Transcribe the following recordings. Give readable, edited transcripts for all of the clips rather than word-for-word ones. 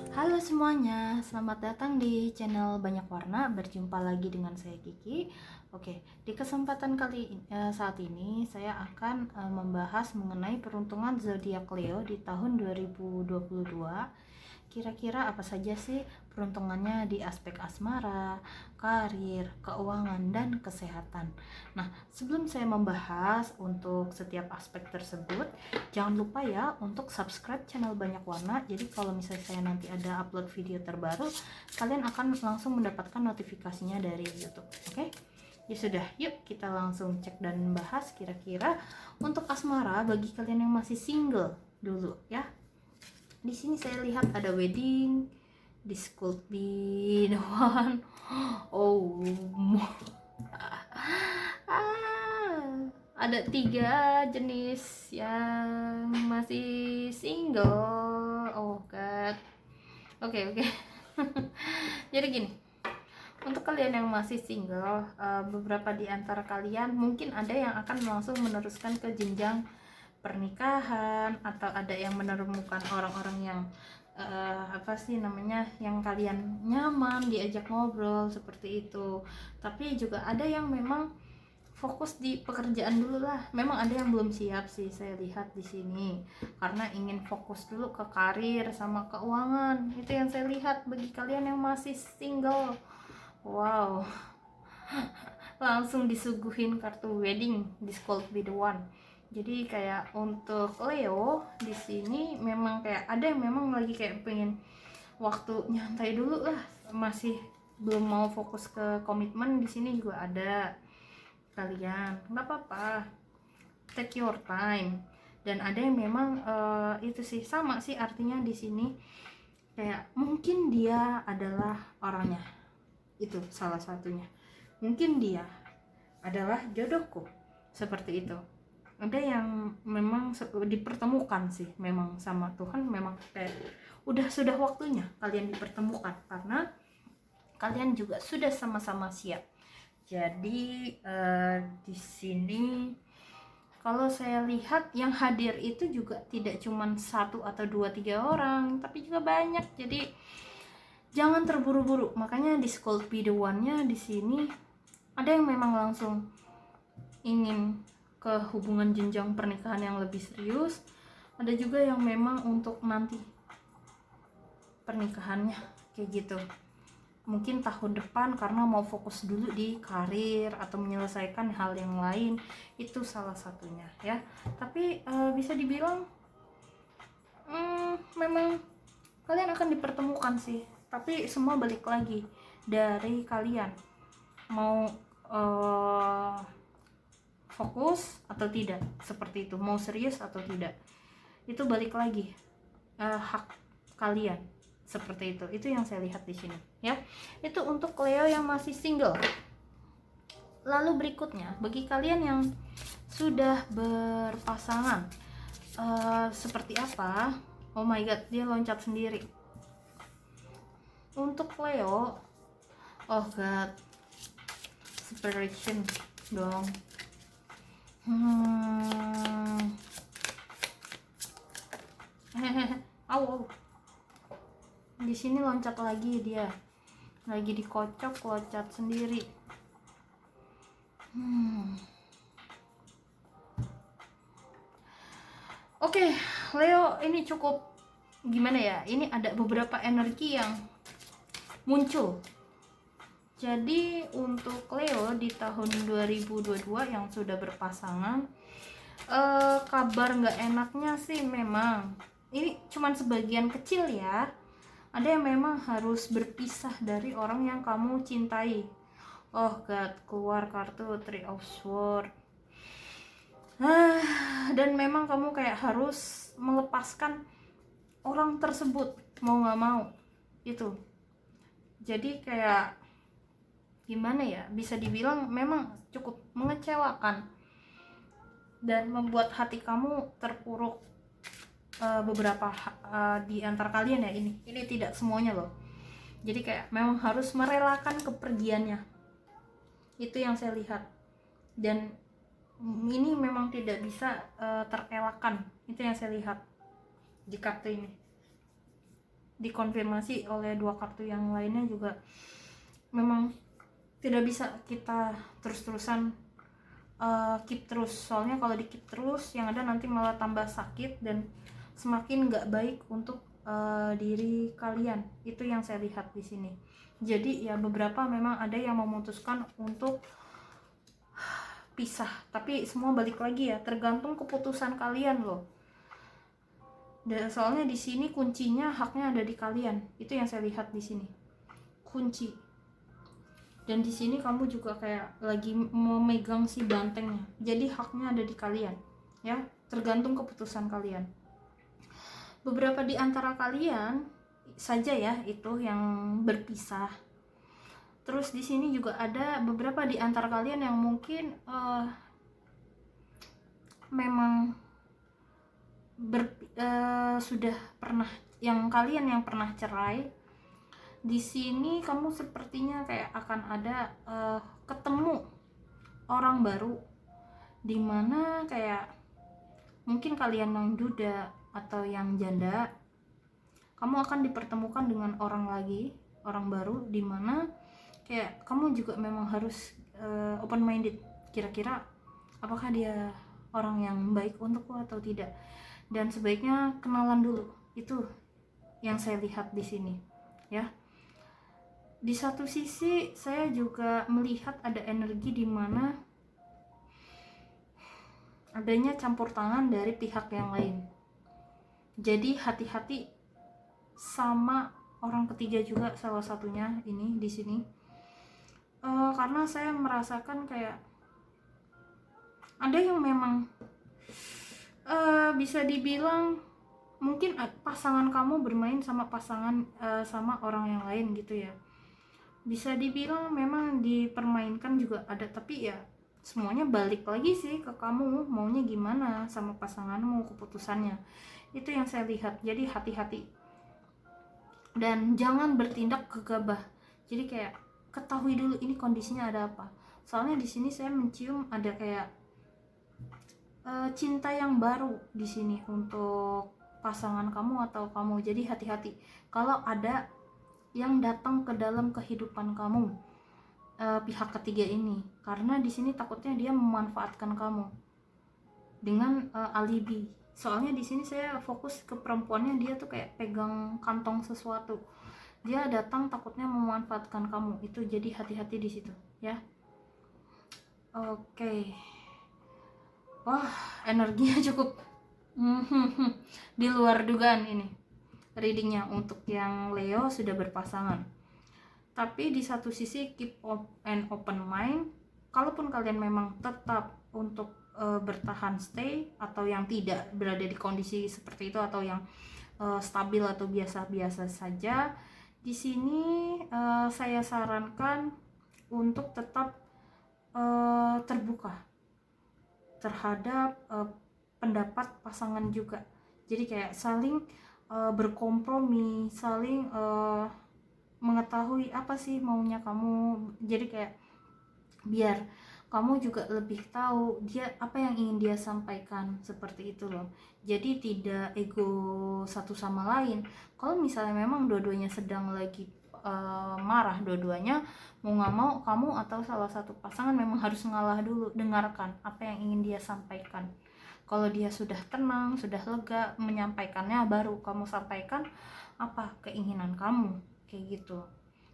Halo semuanya, selamat datang di channel Banyak Warna. Berjumpa lagi dengan saya Kiki. Oke, di kesempatan saat ini saya akan membahas mengenai peruntungan zodiak Leo di tahun 2022. Kira-kira apa saja sih peruntungannya di aspek asmara, karir, keuangan, dan kesehatan. Nah, sebelum saya membahas untuk setiap aspek tersebut, jangan lupa ya untuk subscribe channel Banyak Warna. Jadi kalau misalnya saya nanti ada upload video terbaru, kalian akan langsung mendapatkan notifikasinya dari YouTube. Oke? Ya sudah, yuk kita langsung cek dan bahas kira-kira untuk asmara bagi kalian yang masih single dulu ya. Di sini saya lihat ada wedding, this could be the one. Oh, ada 3 jenis yang masih single. Oh god. Oke. Jadi gini, untuk kalian yang masih single, beberapa di antara kalian mungkin ada yang akan langsung meneruskan ke jenjang pernikahan, atau ada yang menemukan orang-orang yang yang kalian nyaman diajak ngobrol seperti itu. Tapi juga ada yang memang fokus di pekerjaan dulu lah. Memang ada yang belum siap sih, saya lihat di sini, karena ingin fokus dulu ke karir sama keuangan. Itu yang saya lihat bagi kalian yang masih single. Wow, langsung disuguhin kartu wedding, this could be the one. Jadi kayak untuk Leo di sini memang kayak ada yang memang lagi kayak pengen waktu nyantai dulu lah, masih belum mau fokus ke komitmen. Di sini juga ada kalian, nggak apa-apa, take your time. Dan ada yang memang itu sih sama sih artinya di sini, kayak mungkin dia adalah orangnya, itu salah satunya, mungkin dia adalah jodohku, seperti itu. Ada yang memang dipertemukan sih memang sama Tuhan, memang kayak sudah waktunya kalian dipertemukan karena kalian juga sudah sama-sama siap. Jadi di sini kalau saya lihat yang hadir itu juga tidak cuma 1 atau 2, 3 orang, tapi juga banyak. Jadi jangan terburu-buru. Makanya di School Be The One-nya di sini ada yang memang langsung ingin ke hubungan jenjang pernikahan yang lebih serius. Ada juga yang memang untuk nanti pernikahannya kayak gitu, mungkin tahun depan karena mau fokus dulu di karir atau menyelesaikan hal yang lain. Itu salah satunya ya. Tapi bisa dibilang memang kalian akan dipertemukan sih, tapi semua balik lagi dari kalian mau fokus atau tidak, seperti itu, mau serius atau tidak, itu balik lagi hak kalian, seperti itu yang saya lihat di sini ya. Itu untuk Leo yang masih single. Lalu berikutnya bagi kalian yang sudah berpasangan, seperti apa? Oh my god, dia loncat sendiri. Untuk Leo, oh god, separation dong. Aw. Di sini loncat lagi, dia lagi dikocok, loncat sendiri. Oke, Leo ini cukup gimana ya? Ini ada beberapa energi yang muncul. Jadi untuk Leo di tahun 2022 yang sudah berpasangan, kabar nggak enaknya sih memang ini cuman sebagian kecil ya. Ada yang memang harus berpisah dari orang yang kamu cintai. Oh god, keluar kartu Three of Swords. Dan memang kamu kayak harus melepaskan orang tersebut mau nggak mau itu. Jadi kayak gimana ya, bisa dibilang memang cukup mengecewakan dan membuat hati kamu terpuruk. Beberapa di antara kalian ya, ini tidak semuanya loh. Jadi kayak memang harus merelakan kepergiannya, itu yang saya lihat. Dan ini memang tidak bisa terelakkan, itu yang saya lihat di kartu ini. dikonfirmasi oleh dua kartu yang lainnya juga memang tidak bisa kita terus-terusan keep terus. Soalnya kalau di keep terus yang ada nanti malah tambah sakit dan semakin nggak baik untuk diri kalian. Itu yang saya lihat di sini. Jadi ya beberapa memang ada yang memutuskan untuk pisah, tapi semua balik lagi ya, tergantung keputusan kalian loh. Soalnya di sini kuncinya, haknya ada di kalian. Itu yang saya lihat di sini, kunci. Dan di sini kamu juga kayak lagi memegang si bantengnya. Jadi haknya ada di kalian, ya. Tergantung keputusan kalian. Beberapa di antara kalian saja ya itu yang berpisah. Terus di sini juga ada beberapa di antara kalian yang mungkin memang sudah pernah, kalian yang pernah cerai. Di sini kamu sepertinya kayak akan ada ketemu orang baru, dimana kayak mungkin kalian yang duda atau yang janda, kamu akan dipertemukan dengan orang baru, dimana kayak kamu juga memang harus open minded, kira-kira apakah dia orang yang baik untukku atau tidak, dan sebaiknya kenalan dulu. Itu yang saya lihat di sini ya. Di satu sisi saya juga melihat ada energi di mana adanya campur tangan dari pihak yang lain. Jadi hati-hati sama orang ketiga juga, salah satunya ini di sini. Karena saya merasakan kayak ada yang memang bisa dibilang mungkin pasangan kamu bermain sama sama orang yang lain gitu ya. Bisa dibilang memang dipermainkan juga ada, tapi ya semuanya balik lagi sih ke kamu maunya gimana sama pasanganmu, keputusannya. Itu yang saya lihat. Jadi hati-hati dan jangan bertindak gegabah. Jadi kayak ketahui dulu ini kondisinya ada apa. Soalnya di sini saya mencium ada kayak cinta yang baru di sini untuk pasangan kamu atau kamu. Jadi hati-hati kalau ada yang datang ke dalam kehidupan kamu, pihak ketiga ini, karena di sini takutnya dia memanfaatkan kamu dengan alibi. Soalnya di sini saya fokus ke perempuannya, dia tuh kayak pegang kantong sesuatu, dia datang takutnya memanfaatkan kamu. Itu jadi hati-hati di situ ya. Oke. Wah, energinya cukup di luar dugaan ini readingnya untuk yang Leo sudah berpasangan. Tapi di satu sisi keep an open mind. Kalaupun kalian memang tetap untuk bertahan stay, atau yang tidak berada di kondisi seperti itu, atau yang stabil atau biasa-biasa saja, di sini saya sarankan untuk tetap terbuka terhadap pendapat pasangan juga. Jadi kayak saling berkompromi, saling mengetahui apa sih maunya kamu. Jadi kayak biar kamu juga lebih tahu dia apa yang ingin dia sampaikan, seperti itu loh. Jadi tidak ego satu sama lain. Kalau misalnya memang dua-duanya sedang lagi marah, dua-duanya mau nggak mau kamu atau salah satu pasangan memang harus ngalah dulu, dengarkan apa yang ingin dia sampaikan. Kalau dia sudah tenang, sudah lega menyampaikannya, baru kamu sampaikan apa keinginan kamu, kayak gitu.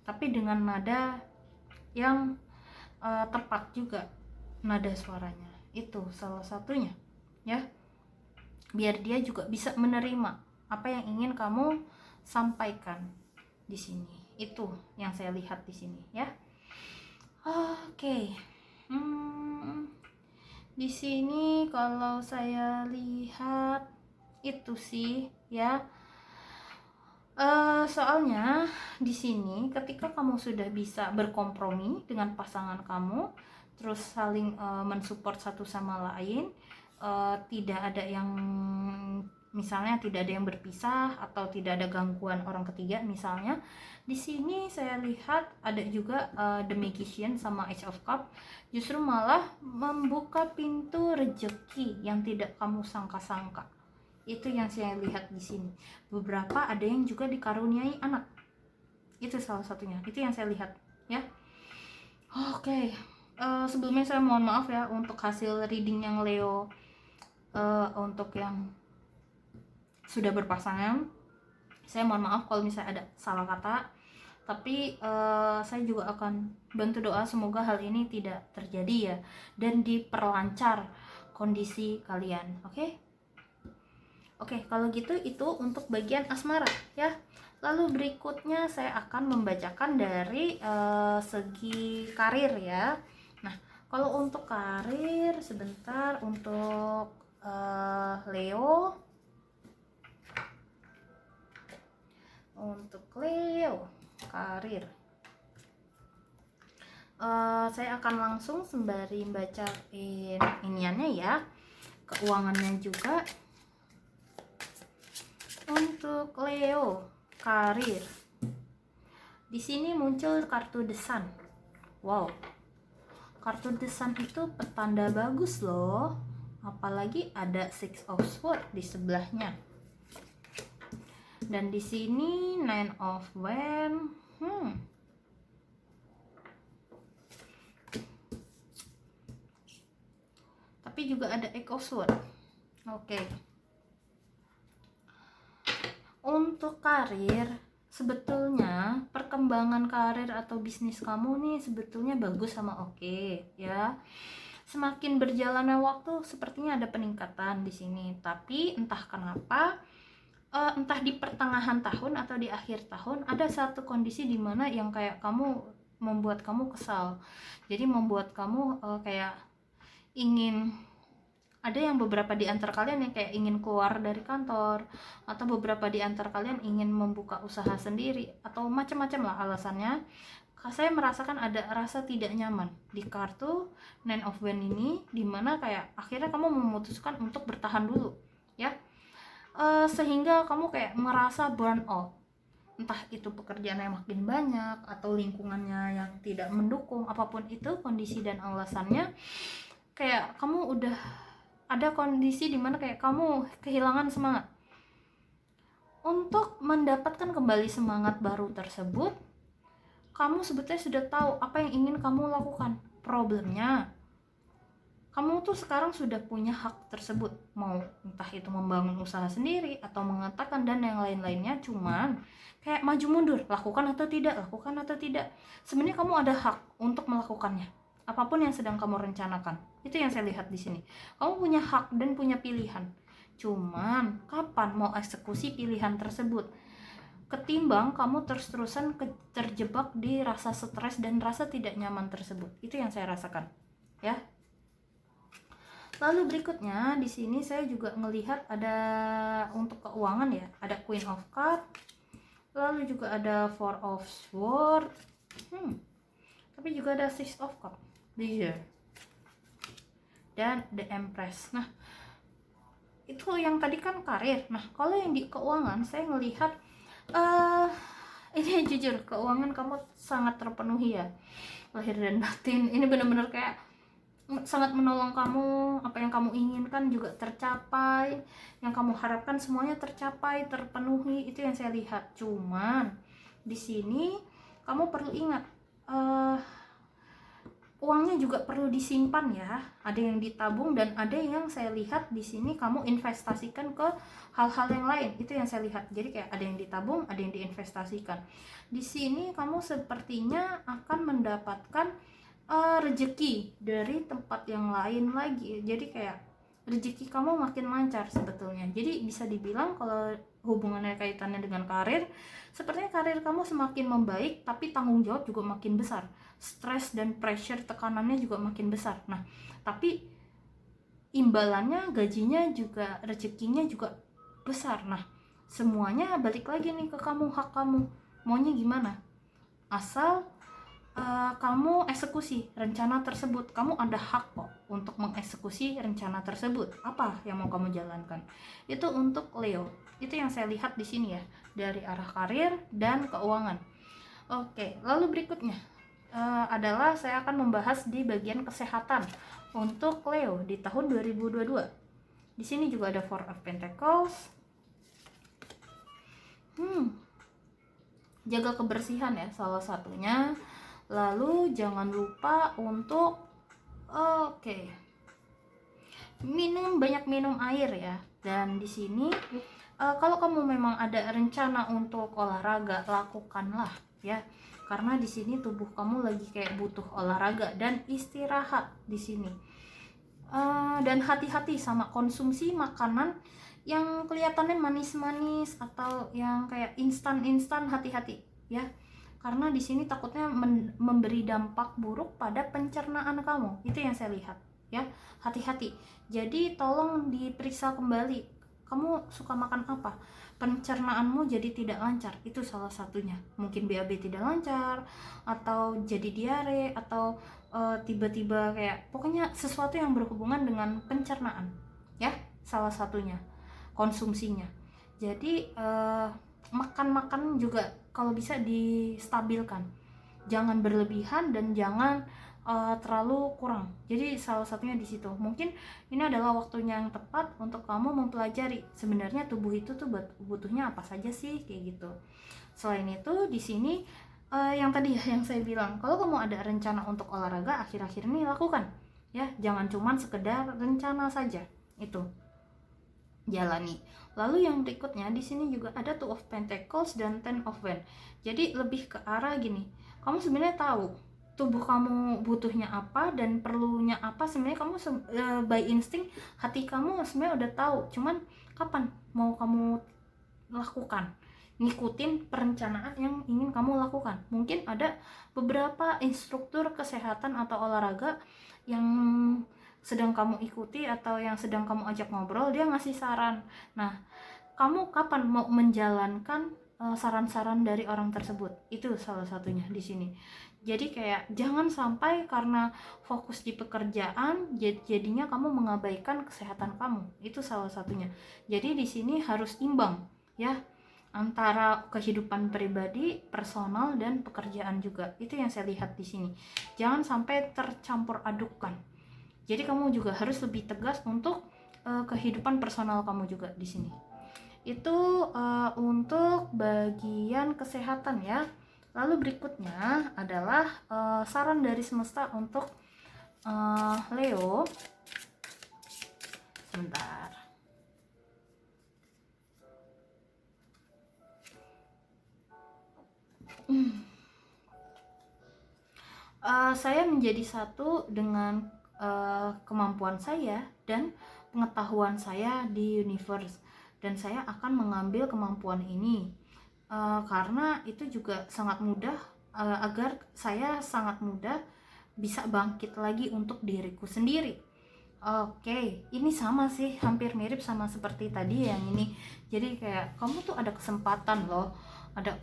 Tapi dengan nada yang tepat juga, nada suaranya itu salah satunya ya, biar dia juga bisa menerima apa yang ingin kamu sampaikan di sini. Itu yang saya lihat di sini ya. Oke. Di sini kalau saya lihat itu sih ya. Soalnya di sini ketika kamu sudah bisa berkompromi dengan pasangan kamu, terus saling mensupport satu sama lain, tidak ada yang misalnya tidak ada yang berpisah atau tidak ada gangguan orang ketiga misalnya. Di sini saya lihat ada juga The Magician sama Ace of Cup, justru malah membuka pintu rezeki yang tidak kamu sangka-sangka. Itu yang saya lihat di sini. Beberapa ada yang juga dikaruniai anak. Itu salah satunya. Itu yang saya lihat, ya. Oke. Sebelumnya saya mohon maaf ya untuk hasil reading yang Leo, untuk yang sudah berpasangan. Saya mohon maaf kalau misalnya ada salah kata. Tapi saya juga akan bantu doa semoga hal ini tidak terjadi ya, dan diperlancar kondisi kalian. Oke, kalau gitu itu untuk bagian asmara ya. Lalu berikutnya saya akan membacakan dari segi karir ya. Nah, kalau untuk karir sebentar untuk Leo. Untuk Leo karir, saya akan langsung sembari bacain iniannya ya, keuangannya juga. Untuk Leo karir, di sini muncul kartu The Sun. Wow, kartu The Sun itu petanda bagus loh, apalagi ada Six of Swords di sebelahnya. Dan di sini Nine of Wands. Tapi juga ada Eight of Swords. Oke. Untuk karir, sebetulnya perkembangan karir atau bisnis kamu nih sebetulnya bagus sama oke ya. Semakin berjalannya waktu sepertinya ada peningkatan di sini. Tapi entah kenapa, entah di pertengahan tahun atau di akhir tahun ada satu kondisi di mana yang kayak kamu membuat kamu kesal. Jadi membuat kamu kayak ingin, ada yang beberapa di antara kalian yang kayak ingin keluar dari kantor, atau beberapa di antara kalian ingin membuka usaha sendiri, atau macam-macam lah alasannya. Saya merasakan ada rasa tidak nyaman di kartu Nine of Wands ini, dimana kayak akhirnya kamu memutuskan untuk bertahan dulu ya. Sehingga kamu kayak merasa burn out, entah itu pekerjaan yang makin banyak atau lingkungannya yang tidak mendukung, apapun itu kondisi dan alasannya, kayak kamu udah ada kondisi dimana kayak kamu kehilangan semangat. Untuk mendapatkan kembali semangat baru tersebut, kamu sebetulnya sudah tahu apa yang ingin kamu lakukan. Problemnya, kamu tuh sekarang sudah punya hak tersebut, mau entah itu membangun usaha sendiri atau mengatakan dan yang lain-lainnya. Cuman kayak maju mundur, lakukan atau tidak, lakukan atau tidak. Sebenarnya kamu ada hak untuk melakukannya, apapun yang sedang kamu rencanakan. Itu yang saya lihat di sini. Kamu punya hak dan punya pilihan. Cuman kapan mau eksekusi pilihan tersebut? Ketimbang kamu terus-terusan terjebak di rasa stres dan rasa tidak nyaman tersebut. Itu yang saya rasakan, ya. Lalu berikutnya di sini saya juga melihat ada untuk keuangan ya, ada Queen of Cups, lalu juga ada Four of Swords, tapi juga ada Six of Cups, dan The Empress. Nah, itu yang tadi kan karir. Nah, kalau yang di keuangan saya melihat ini jujur keuangan kamu sangat terpenuhi ya, lahir dan batin. Ini benar-benar kayak sangat menolong kamu. Apa yang kamu inginkan juga tercapai, yang kamu harapkan semuanya tercapai, terpenuhi. Itu yang saya lihat. Cuman di sini kamu perlu ingat, uangnya juga perlu disimpan ya. Ada yang ditabung dan ada yang saya lihat di sini kamu investasikan ke hal-hal yang lain. Itu yang saya lihat. Jadi kayak ada yang ditabung, ada yang diinvestasikan. Di sini kamu sepertinya akan mendapatkan rezeki dari tempat yang lain lagi. Jadi kayak rezeki kamu makin lancar sebetulnya. Jadi bisa dibilang kalau hubungannya kaitannya dengan karir, sepertinya karir kamu semakin membaik, tapi tanggung jawab juga makin besar. Stres dan pressure, tekanannya juga makin besar. Nah, tapi imbalannya, gajinya juga, rezekinya juga besar. Nah, semuanya balik lagi nih ke kamu, hak kamu. Maunya gimana? Asal kamu eksekusi rencana tersebut. Kamu ada hak kok untuk mengeksekusi rencana tersebut. Apa yang mau kamu jalankan? Itu untuk Leo. Itu yang saya lihat di sini ya, dari arah karir dan keuangan. Oke, lalu berikutnya adalah saya akan membahas di bagian kesehatan untuk Leo di tahun 2022. Di sini juga ada Four of Pentacles. Jaga kebersihan ya salah satunya. Lalu jangan lupa untuk banyak minum air ya. Dan di sini kalau kamu memang ada rencana untuk olahraga, lakukanlah ya. Karena di sini tubuh kamu lagi kayak butuh olahraga dan istirahat di sini. Dan hati-hati sama konsumsi makanan yang kelihatannya manis-manis atau yang kayak instan-instan, hati-hati ya. Karena di sini takutnya memberi dampak buruk pada pencernaan kamu. Itu yang saya lihat ya. Hati-hati. Jadi tolong diperiksa kembali. Kamu suka makan apa? Pencernaanmu jadi tidak lancar. Itu salah satunya. Mungkin BAB tidak lancar atau jadi diare atau tiba-tiba kayak pokoknya sesuatu yang berhubungan dengan pencernaan ya, salah satunya konsumsinya. Jadi makan juga kalau bisa distabilkan, jangan berlebihan dan jangan terlalu kurang. Jadi salah satunya di situ. Mungkin ini adalah waktunya yang tepat untuk kamu mempelajari sebenarnya tubuh itu tuh butuhnya apa saja sih, kayak gitu. Selain itu di sini yang tadi yang saya bilang, kalau kamu ada rencana untuk olahraga akhir-akhir ini lakukan ya, jangan cuman sekedar rencana saja, itu jalani. Lalu yang berikutnya di sini juga ada Two of Pentacles dan Ten of Wands. Jadi lebih ke arah gini, kamu sebenarnya tahu tubuh kamu butuhnya apa dan perlunya apa. Sebenarnya kamu by insting hati kamu sebenarnya udah tahu, cuman kapan mau kamu lakukan, ngikutin perencanaan yang ingin kamu lakukan. Mungkin ada beberapa instruktur kesehatan atau olahraga yang sedang kamu ikuti atau yang sedang kamu ajak ngobrol, dia ngasih saran. Nah, kamu kapan mau menjalankan saran-saran dari orang tersebut? Itu salah satunya di sini. Jadi kayak jangan sampai karena fokus di pekerjaan jadinya kamu mengabaikan kesehatan kamu. Itu salah satunya. Jadi di sini harus imbang ya, antara kehidupan pribadi, personal dan pekerjaan juga. Itu yang saya lihat di sini. Jangan sampai tercampur adukkan. Jadi kamu juga harus lebih tegas untuk kehidupan personal kamu juga di sini. Itu untuk bagian kesehatan ya. Lalu berikutnya adalah saran dari semesta untuk Leo. Sebentar. Saya menjadi satu dengan kemampuan saya dan pengetahuan saya di universe, dan saya akan mengambil kemampuan ini karena itu juga sangat mudah agar saya sangat mudah bisa bangkit lagi untuk diriku sendiri. Oke, ini sama sih, hampir mirip sama seperti tadi yang ini. Jadi kayak kamu tuh ada kesempatan loh, ada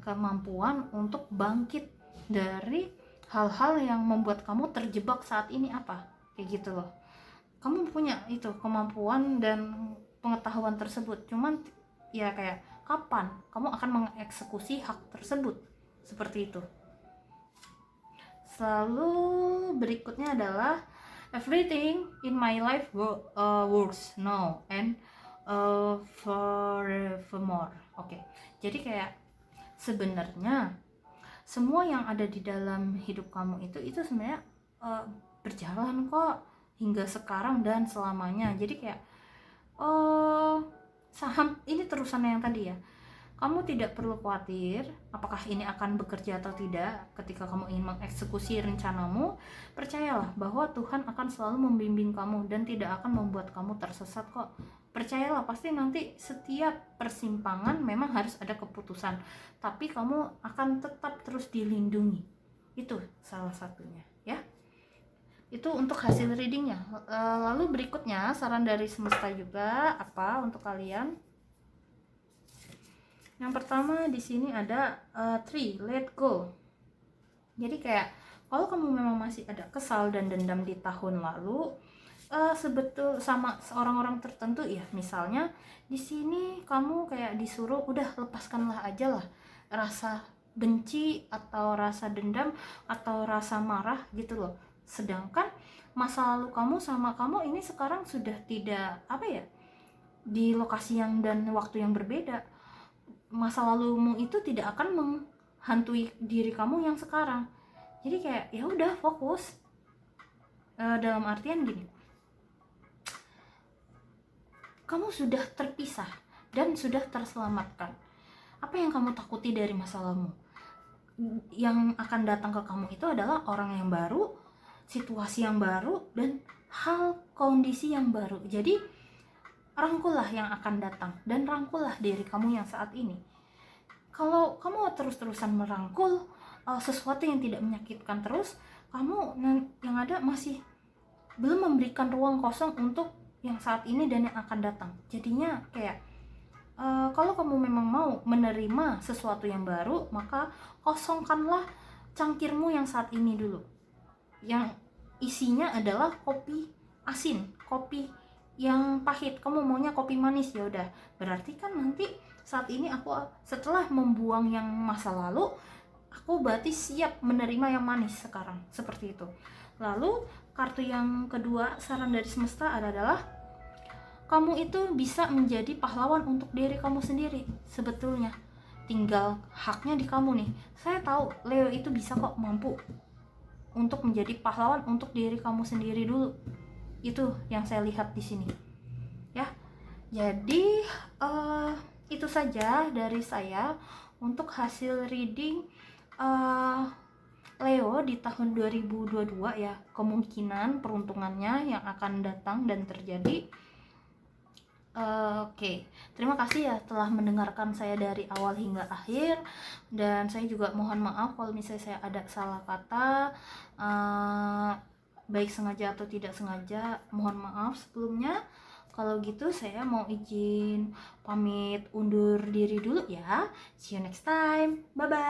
kemampuan untuk bangkit dari hal-hal yang membuat kamu terjebak saat ini, apa kayak gitu loh. Kamu punya itu kemampuan dan pengetahuan tersebut, cuman ya kayak kapan kamu akan mengeksekusi hak tersebut, seperti itu. Lalu berikutnya adalah everything in my life works now and forevermore. Oke. Jadi kayak sebenarnya semua yang ada di dalam hidup kamu itu sebenarnya berjalan kok hingga sekarang dan selamanya. Jadi kayak saham ini terusannya yang tadi ya. Kamu tidak perlu khawatir apakah ini akan bekerja atau tidak ketika kamu ingin mengeksekusi rencanamu. Percayalah bahwa Tuhan akan selalu membimbing kamu dan tidak akan membuat kamu tersesat kok. Percayalah, pasti nanti setiap persimpangan memang harus ada keputusan, tapi kamu akan tetap terus dilindungi. Itu salah satunya ya. Itu untuk hasil readingnya. Lalu berikutnya saran dari semesta juga apa untuk kalian. Yang pertama di sini ada 3, let go. Jadi kayak kalau kamu memang masih ada kesal dan dendam di tahun lalu, sebetul sama orang-orang tertentu ya, misalnya di sini kamu kayak disuruh udah lepaskanlah aja lah rasa benci atau rasa dendam atau rasa marah gitu loh. Sedangkan masa lalu kamu sama kamu ini sekarang sudah tidak di lokasi yang dan waktu yang berbeda. Masa lalumu itu tidak akan menghantui diri kamu yang sekarang. Jadi kayak ya udah fokus. Dalam artian gini, kamu sudah terpisah dan sudah terselamatkan. Apa yang kamu takuti dari masa lalumu? Yang akan datang ke kamu itu adalah orang yang baru, situasi yang baru, dan hal kondisi yang baru. Jadi rangkullah yang akan datang dan rangkullah diri kamu yang saat ini. Kalau kamu terus-terusan merangkul sesuatu yang tidak menyakitkan terus, kamu yang ada masih belum memberikan ruang kosong untuk yang saat ini dan yang akan datang. Jadinya kayak kalau kamu memang mau menerima sesuatu yang baru, maka kosongkanlah cangkirmu yang saat ini dulu, yang isinya adalah kopi asin, kopi yang pahit. Kamu maunya kopi manis, ya udah, berarti kan nanti saat ini aku setelah membuang yang masa lalu, aku berarti siap menerima yang manis sekarang, seperti itu. Lalu kartu yang kedua, saran dari semesta adalah kamu itu bisa menjadi pahlawan untuk diri kamu sendiri. Sebetulnya tinggal haknya di kamu nih. Saya tahu Leo itu bisa kok, mampu untuk menjadi pahlawan untuk diri kamu sendiri dulu. Itu yang saya lihat di sini ya. Jadi itu saja dari saya untuk hasil reading Leo di tahun 2022 ya, kemungkinan peruntungannya yang akan datang dan terjadi. Oke, terima kasih ya telah mendengarkan saya dari awal hingga akhir, dan saya juga mohon maaf kalau misalnya saya ada salah kata, baik sengaja atau tidak sengaja, mohon maaf sebelumnya. Kalau gitu saya mau izin pamit undur diri dulu ya. See you next time, bye bye.